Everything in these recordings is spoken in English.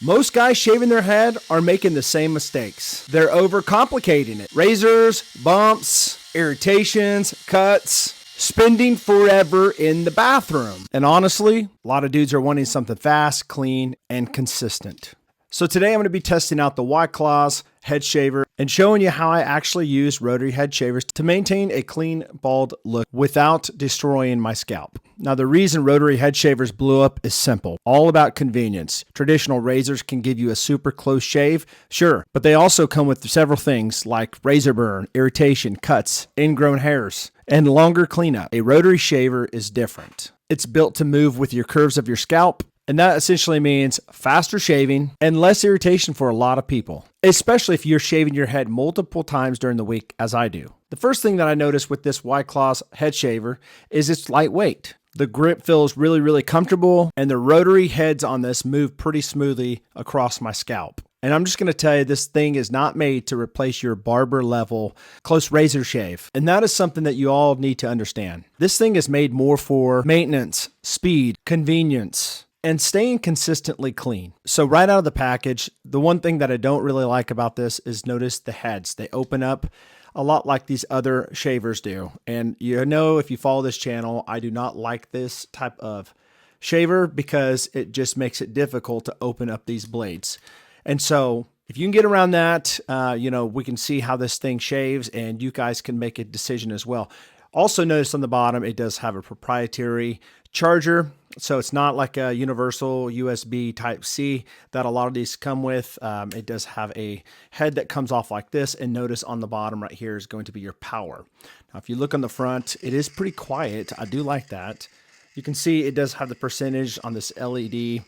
Most guys shaving their head are making the same mistakes. They're overcomplicating it. Razors, bumps, irritations, cuts, spending forever in the bathroom. And honestly, a lot of dudes are wanting something fast, clean, and consistent. So today I'm going to be testing out the White Claws head shaver and showing you how I actually use rotary head shavers to maintain a clean, bald look without destroying my scalp. Now, the reason rotary head shavers blew up is simple. All about convenience. Traditional razors can give you a super close shave, sure, but they also come with several things like razor burn, irritation, cuts, ingrown hairs, and longer cleanup. A rotary shaver is different. It's built to move with your curves of your scalp, and that essentially means faster shaving and less irritation for a lot of people, especially if you're shaving your head multiple times during the week, as I do. The first thing that I noticed with this White Claws head shaver is it's lightweight. The grip feels really, really comfortable, and the rotary heads on this move pretty smoothly across my scalp. And I'm just going to tell you, this thing is not made to replace your barber level close razor shave. And that is something that you all need to understand. This thing is made more for maintenance, speed, convenience, and staying consistently clean. So right out of the package, the one thing that I don't really like about this is notice the heads. They open up a lot like these other shavers do. And you know, if you follow this channel, I do not like this type of shaver because it just makes it difficult to open up these blades. And so if you can get around that, we can see how this thing shaves, and you guys can make a decision as well. Also notice on the bottom, it does have a proprietary charger. So it's not like a universal USB Type-C that a lot of these come with. It does have a head that comes off like this. And notice on the bottom right here is going to be your power. Now, if you look on the front, it is pretty quiet. I do like that. You can see it does have the percentage on this LED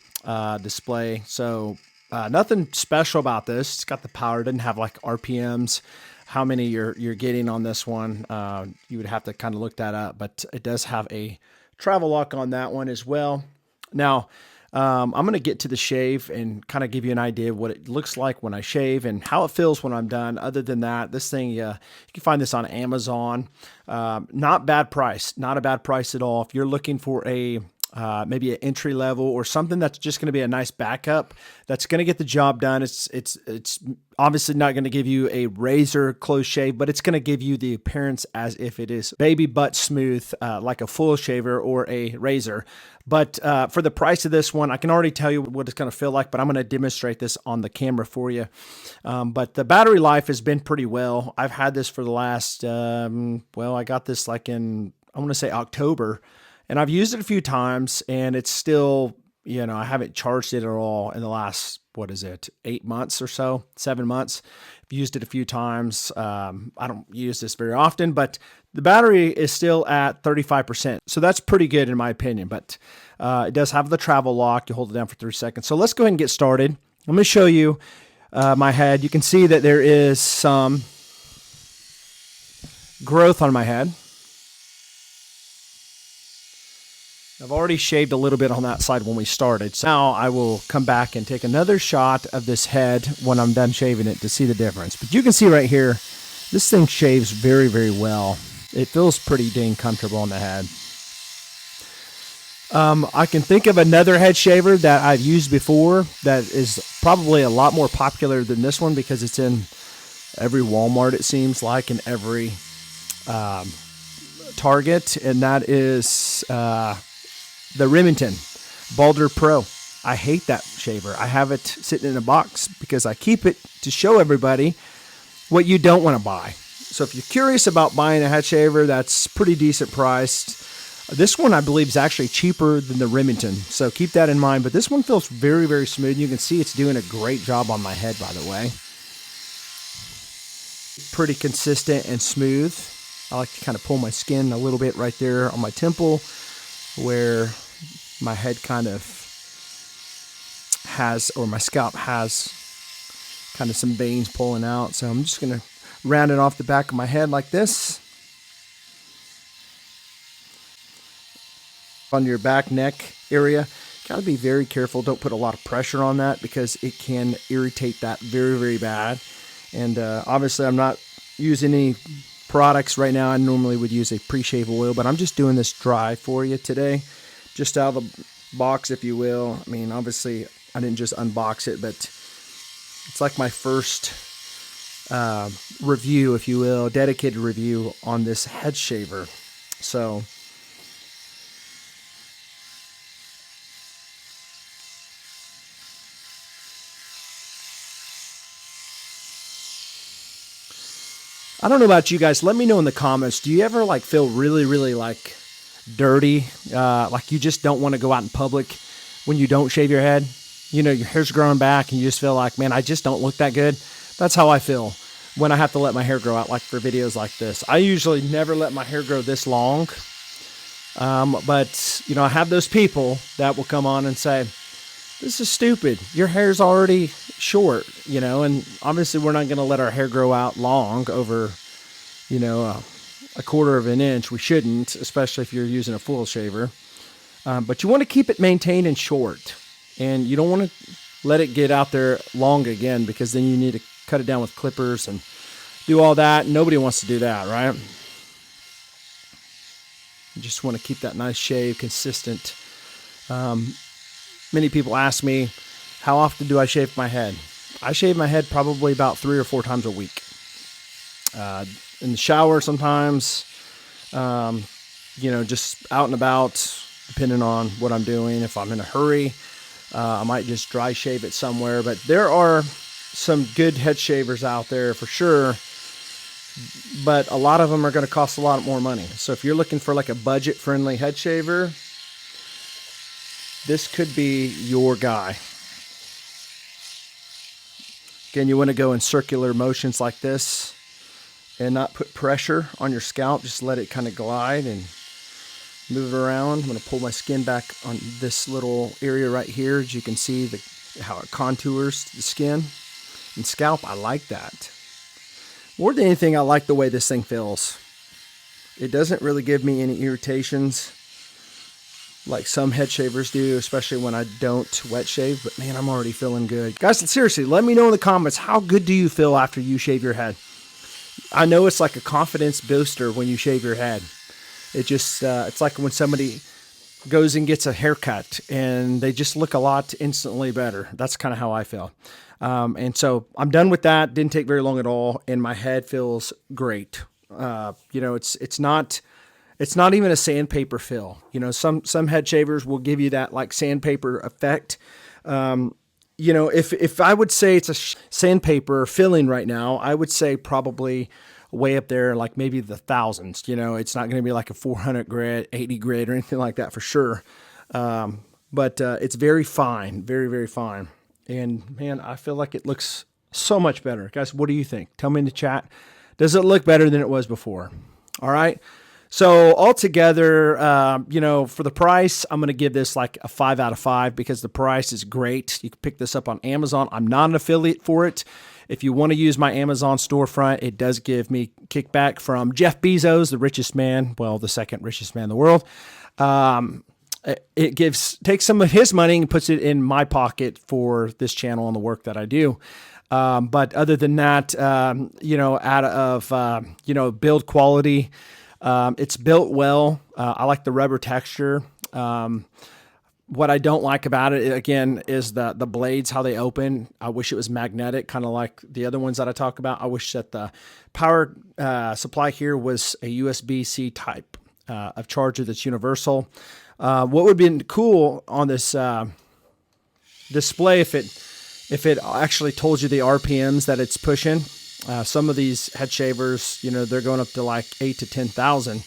display. So nothing special about this. It's got the power. It doesn't have like RPMs. How many you're getting on this one, you would have to kind of look that up, but it does have a travel lock on that one as well. Now, I'm going to get to the shave and kind of give you an idea of what it looks like when I shave and how it feels when I'm done. Other than that, this thing, you can find this on Amazon. Not bad price, not a bad price at all. If you're looking for maybe an entry level or something that's just going to be a nice backup that's going to get the job done. It's obviously not going to give you a razor close shave, but it's going to give you the appearance as if it is baby butt smooth, like a full shaver or a razor. But for the price of this one, I can already tell you what it's going to feel like, but I'm going to demonstrate this on the camera for you. But the battery life has been pretty well. I've had this for the last, I got this like in, I want to say October. And I've used it a few times, and it's still, I haven't charged it at all in the last, 8 months or so, 7 months. I've used it a few times. I don't use this very often, but the battery is still at 35%. So that's pretty good in my opinion, but it does have the travel lock. You hold it down for 3 seconds. So let's go ahead and get started. I'm going to show you my head. You can see that there is some growth on my head. I've already shaved a little bit on that side when we started. So now I will come back and take another shot of this head when I'm done shaving it to see the difference. But you can see right here, this thing shaves very, very well. It feels pretty dang comfortable on the head. I can think of another head shaver that I've used before that is probably a lot more popular than this one because it's in every Walmart, it seems like, and every Target, and that is the Remington Balder Pro. I hate that shaver. I have it sitting in a box because I keep it to show everybody what you don't want to buy. So if you're curious about buying a head shaver that's pretty decent priced, this one I believe is actually cheaper than the Remington. So keep that in mind. But this one feels very, very smooth. You can see it's doing a great job on my head, by the way. Pretty consistent and smooth. I like to kind of pull my skin a little bit right there on my temple where my head kind of has, or my scalp has kind of some veins pulling out. So I'm just going to round it off the back of my head like this. On your back neck area, got to be very careful. Don't put a lot of pressure on that because it can irritate that very, very bad. And obviously I'm not using any products right now. I normally would use a pre-shave oil, but I'm just doing this dry for you today, just out of the box, if you will. I mean, obviously I didn't just unbox it, but it's like my first review, if you will, dedicated review on this head shaver. So I don't know about you guys. Let me know in the comments. Do you ever like feel really, really like dirty? Like you just don't want to go out in public when you don't shave your head? You know, your hair's growing back and you just feel like, man, I just don't look that good. That's how I feel when I have to let my hair grow out, like for videos like this. I usually never let my hair grow this long. But, you know, I have those people that will come on and say, this is stupid. Your hair's already short, you know, and obviously we're not going to let our hair grow out long over, you know, a quarter of an inch. We shouldn't, especially if you're using a full shaver. But you want to keep it maintained and short, and you don't want to let it get out there long again, because then you need to cut it down with clippers and do all that. Nobody wants to do that, right? You just want to keep that nice shave consistent. Many people ask me, how often do I shave my head? I shave my head probably about 3 or 4 times a week. In the shower sometimes, you know, just out and about, depending on what I'm doing. If I'm in a hurry, I might just dry shave it somewhere. But there are some good head shavers out there for sure, but a lot of them are going to cost a lot more money. So if you're looking for like a budget-friendly head shaver, this could be your guy. Again, you want to go in circular motions like this and not put pressure on your scalp. Just let it kind of glide and move it around. I'm going to pull my skin back on this little area right here. As you can see how it contours the skin and scalp. I like that. More than anything, I like the way this thing feels. It doesn't really give me any irritations like some head shavers do, especially when I don't wet shave. But man, I'm already feeling good. Guys, seriously, let me know in the comments, how good do you feel after you shave your head? I know it's like a confidence booster when you shave your head. It just, it's like when somebody goes and gets a haircut and they just look a lot instantly better. That's kind of how I feel. And so I'm done with that. Didn't take very long at all. And my head feels great. You know, it's not even a sandpaper feel. You know, some head shavers will give you that like sandpaper effect. You know, if I would say it's a sandpaper filling right now, I would say probably way up there, like maybe the thousands. You know, it's not going to be like a 400 grit, 80 grit or anything like that for sure. But it's very fine, very, very fine. And man, I feel like it looks so much better. Guys, what do you think? Tell me in the chat. Does it look better than it was before? All right. So altogether, you know, for the price, I'm going to give this like a 5 out of 5 because the price is great. You can pick this up on Amazon. I'm not an affiliate for it. If you want to use my Amazon storefront, it does give me kickback from Jeff Bezos, the richest man, well, the second richest man in the world. It takes some of his money and puts it in my pocket for this channel and the work that I do. But other than that, you know, out of, you know, build quality, it's built well. I like the rubber texture. What I don't like about it, again, is the blades, how they open. I wish it was magnetic, kind of like the other ones that I talk about. I wish that the power supply here was a USB-C type of charger that's universal. What would be cool on this display if it actually told you the RPMs that it's pushing. Some of these head shavers, you know, they're going up to like 8 to 10,000.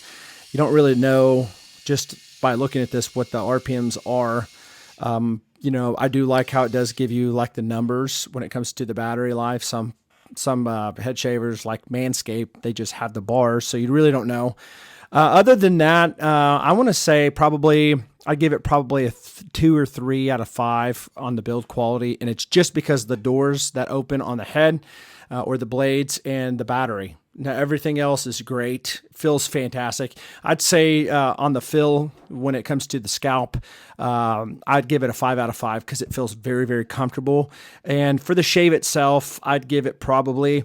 You don't really know just by looking at this what the RPMs are. You know, I do like how it does give you like the numbers when it comes to the battery life. Some head shavers like Manscaped, they just have the bars, so you really don't know. Other than that, I want to say I'd give it probably a 2 or 3 out of 5 on the build quality. And it's just because the doors that open on the head or the blades and the battery. Now, everything else is great. Feels fantastic. I'd say on the fill, when it comes to the scalp, I'd give it a 5 out of 5 because it feels very, very comfortable. And for the shave itself, I'd give it probably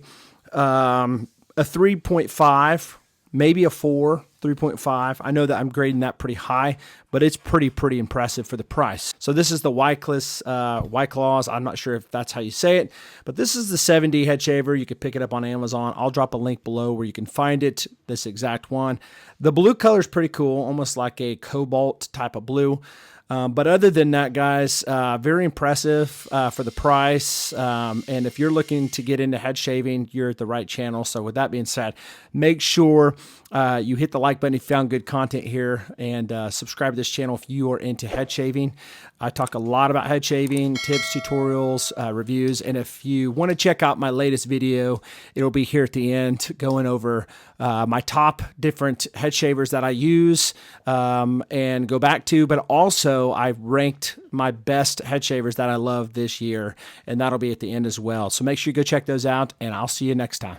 a 3.5, maybe a 4. 3.5. I know that I'm grading that pretty high, but it's pretty impressive for the price. So this is the White Claws. I'm not sure if that's how you say it, but this is the 7D head shaver. You could pick it up on Amazon. I'll drop a link below where you can find it, this exact one. The blue color is pretty cool, almost like a cobalt type of blue. But other than that, guys, very impressive for the price. And if you're looking to get into head shaving, you're at the right channel. So with that being said, make sure you hit the like button if you found good content here, and subscribe to this channel if you are into head shaving. I talk a lot about head shaving, tips, tutorials, reviews. And if you want to check out my latest video, it'll be here at the end, going over my top different head shavers that I use and go back to, but also I've ranked my best head shavers that I love this year, and that'll be at the end as well. So make sure you go check those out, and I'll see you next time.